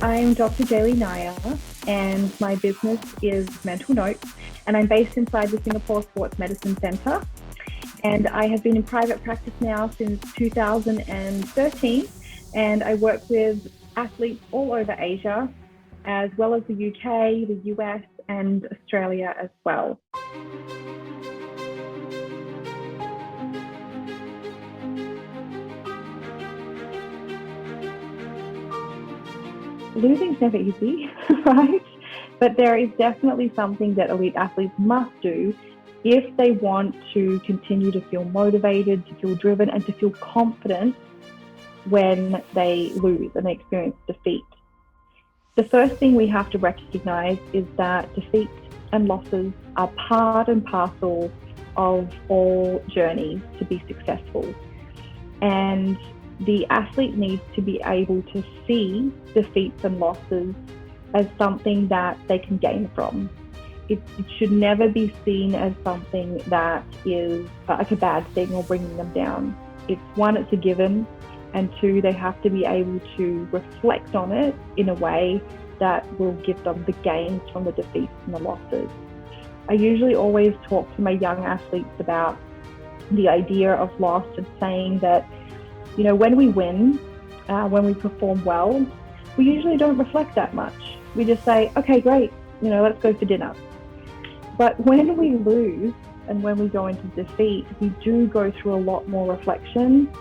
I'm Dr. Nair, and my business is Mental Notes, and I'm based inside the Singapore Sports Medicine Centre. And I have been in private practice now since 2013, and I work with athletes all over Asia, as well as the UK, the US, and Australia as well. Losing's never easy, right? But there is definitely something that elite athletes must do if they want to continue to feel motivated, to feel driven, and to feel confident when they lose and they experience defeat. The first thing we have to recognize is that defeat and losses are part and parcel of all journeys to be successful. And the athlete needs to be able to see defeats and losses as something that they can gain from. It should never be seen as something that is like a bad thing or bringing them down. It's one, it's a given, and two, they have to be able to reflect on it in a way that will give them the gains from the defeats and the losses. I usually always talk to my young athletes about the idea of loss and saying that, when we win, when we perform well, we usually don't reflect that much. We just say, okay, great, let's go for dinner. But when we lose and when we go into defeat, we do go through a lot more reflection.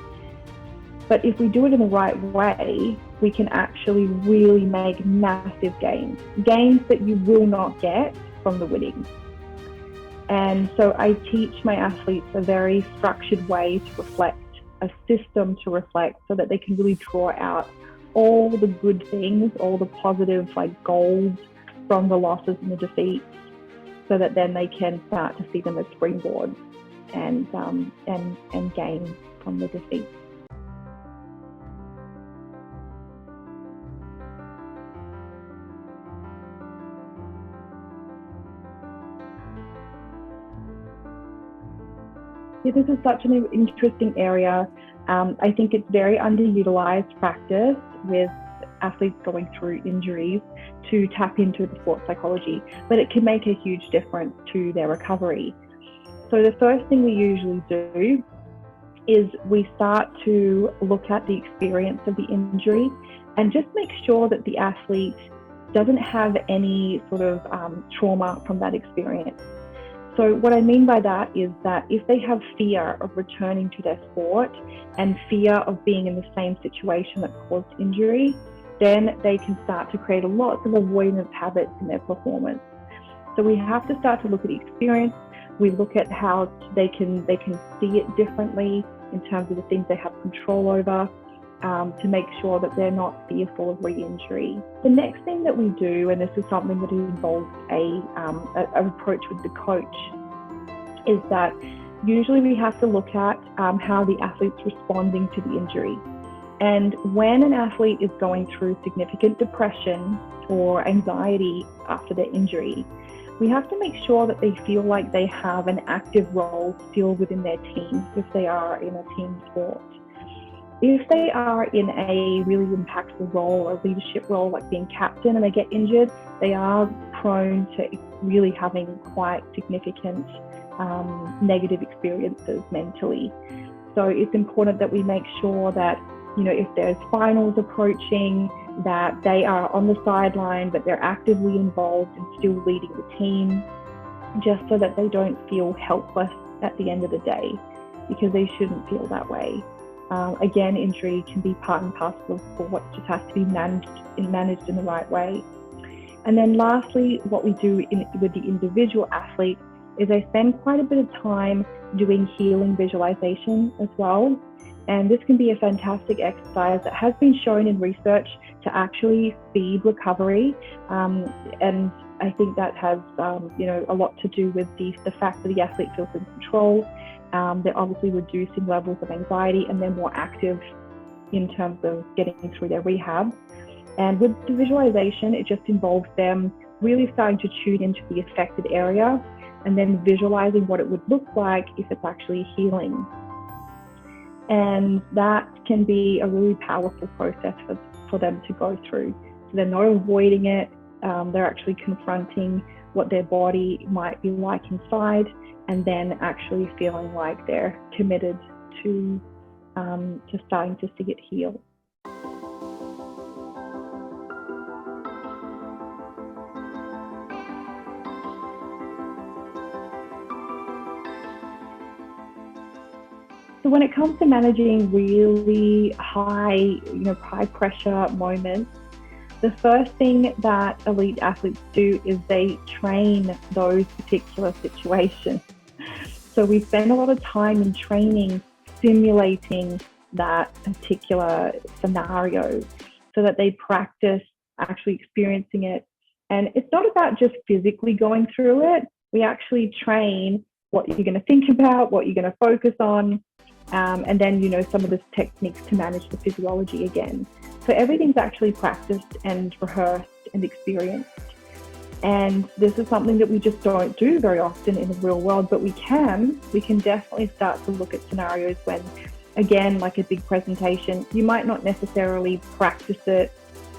But if we do it in the right way, we can actually really make massive gains that you will not get from the winning. And so I teach my athletes a very structured way to reflect, a system to reflect, so that they can really draw out all the good things, all the positive gold from the losses and the defeats, so that then they can start to see them as springboards and gain from the defeats. Yeah, this is such an interesting area. I think it's very underutilized practice with athletes going through injuries to tap into the sports psychology, but it can make a huge difference to their recovery. So the first thing we usually do is we start to look at the experience of the injury and just make sure that the athlete doesn't have any sort of trauma from that experience. So what I mean by that is that if they have fear of returning to their sport and fear of being in the same situation that caused injury, then they can start to create lots of avoidance habits in their performance. So we have to start to look at the experience. We look at how they can see it differently in terms of the things they have control over, to make sure that they're not fearful of re-injury. The next thing that we do, and this is something that involves an approach with the coach, is that usually we have to look at how the athlete's responding to the injury. And when an athlete is going through significant depression or anxiety after their injury, we have to make sure that they feel like they have an active role still within their team if they are in a team sport. If they are in a really impactful role or leadership role, like being captain, and they get injured, they are prone to really having quite significant negative experiences mentally. So it's important that we make sure that, if there's finals approaching, that they are on the sideline, but they're actively involved and still leading the team, just so that they don't feel helpless at the end of the day, because they shouldn't feel that way. Again, injury can be part and parcel of sport, it just has to be managed in the right way. And then lastly, what we do with the individual athlete is I spend quite a bit of time doing healing visualization as well. And this can be a fantastic exercise that has been shown in research to actually speed recovery. And I think that has a lot to do with the fact that the athlete feels in control. They're obviously reducing levels of anxiety, and they're more active in terms of getting through their rehab. And with the visualization, it just involves them really starting to tune into the affected area and then visualizing what it would look like if it's actually healing. And that can be a really powerful process for them to go through they're not avoiding it. They're actually confronting what their body might be like inside, and then actually feeling like they're committed to starting to see it heal. So when it comes to managing really high pressure moments, the first thing that elite athletes do is they train those particular situations. So we spend a lot of time in training simulating that particular scenario so that they practice actually experiencing it. And it's not about just physically going through it. We actually train what you're going to think about, what you're going to focus on, and then, some of the techniques to manage the physiology again. So everything's actually practiced and rehearsed and experienced. And this is something that we just don't do very often in the real world, but we can definitely start to look at scenarios when, again, like a big presentation, you might not necessarily practice it,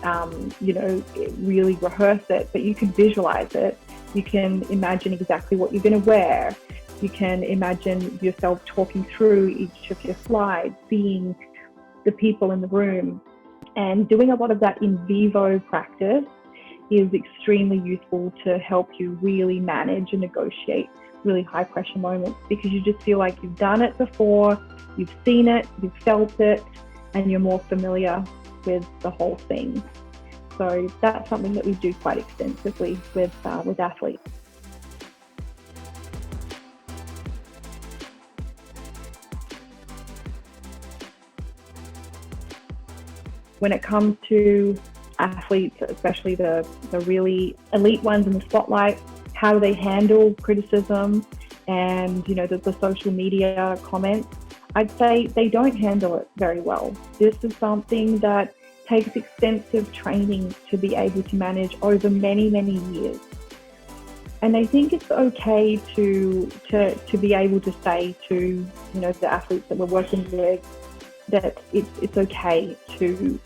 really rehearse it, but you can visualize it. You can imagine exactly what you're going to wear. You can imagine yourself talking through each of your slides, seeing the people in the room, and doing a lot of that in vivo practice is extremely useful to help you really manage and negotiate really high pressure moments, because you just feel like you've done it before, you've seen it, you've felt it, and you're more familiar with the whole thing. So that's something that we do quite extensively with athletes. When it comes to athletes, especially the really elite ones in the spotlight, how do they handle criticism and the social media comments? I'd say they don't handle it very well. This is something that takes extensive training to be able to manage over many, many years. And I think it's okay to be able to say to the athletes that we're working with that it's okay to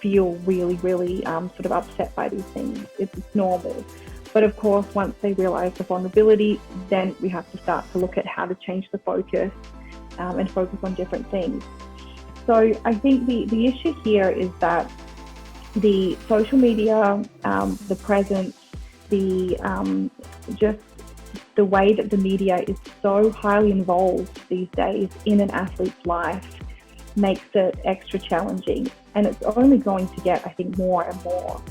feel really, really sort of upset by these things. It's normal. But of course, once they realize the vulnerability, then we have to start to look at how to change the focus and focus on different things. So I think the issue here is that the social media, the presence, just the way that the media is so highly involved these days in an athlete's life makes it extra challenging. And it's only going to get, I think, more and more.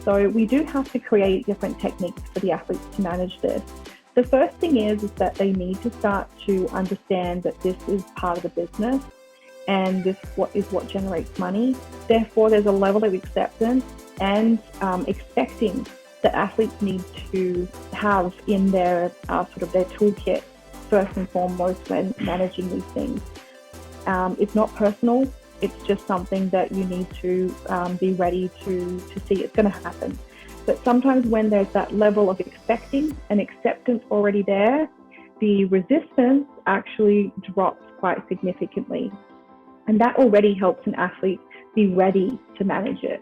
So we do have to create different techniques for the athletes to manage this. The first thing is that they need to start to understand that this is part of the business and this is what generates money. Therefore, there's a level of acceptance and expecting that athletes need to have in their sort of their toolkit first and foremost when managing these things. It's not personal. It's just something that you need to be ready to see it's going to happen. But sometimes when there's that level of expecting and acceptance already there, the resistance actually drops quite significantly. And that already helps an athlete be ready to manage it.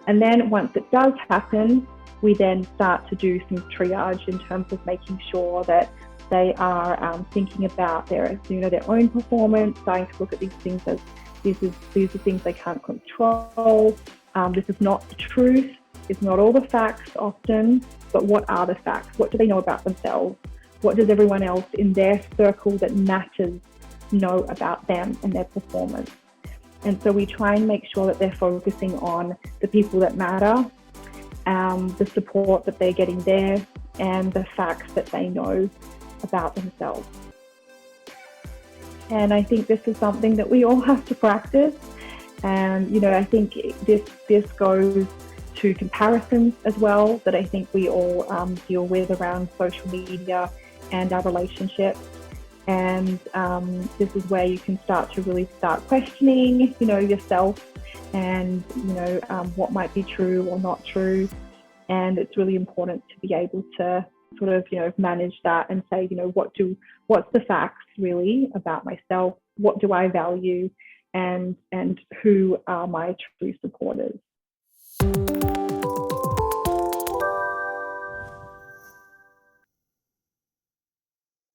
And then once it does happen, we then start to do some triage in terms of making sure that they are thinking about their own performance, starting to look at these things as these are things they can't control. This is not the truth. It's not all the facts often, but what are the facts? What do they know about themselves? What does everyone else in their circle that matters know about them and their performance? And so we try and make sure that they're focusing on the people that matter, the support that they're getting there, and the facts that they know about themselves. And I think this is something that we all have to practice. And, I think this goes to comparisons as well, that I think we all deal with around social media and our relationships. And this is where you can start questioning, yourself and, what might be true or not true. And it's really important to be able to sort of, manage that and say, what's the facts really about myself? What do I value? And who are my true supporters?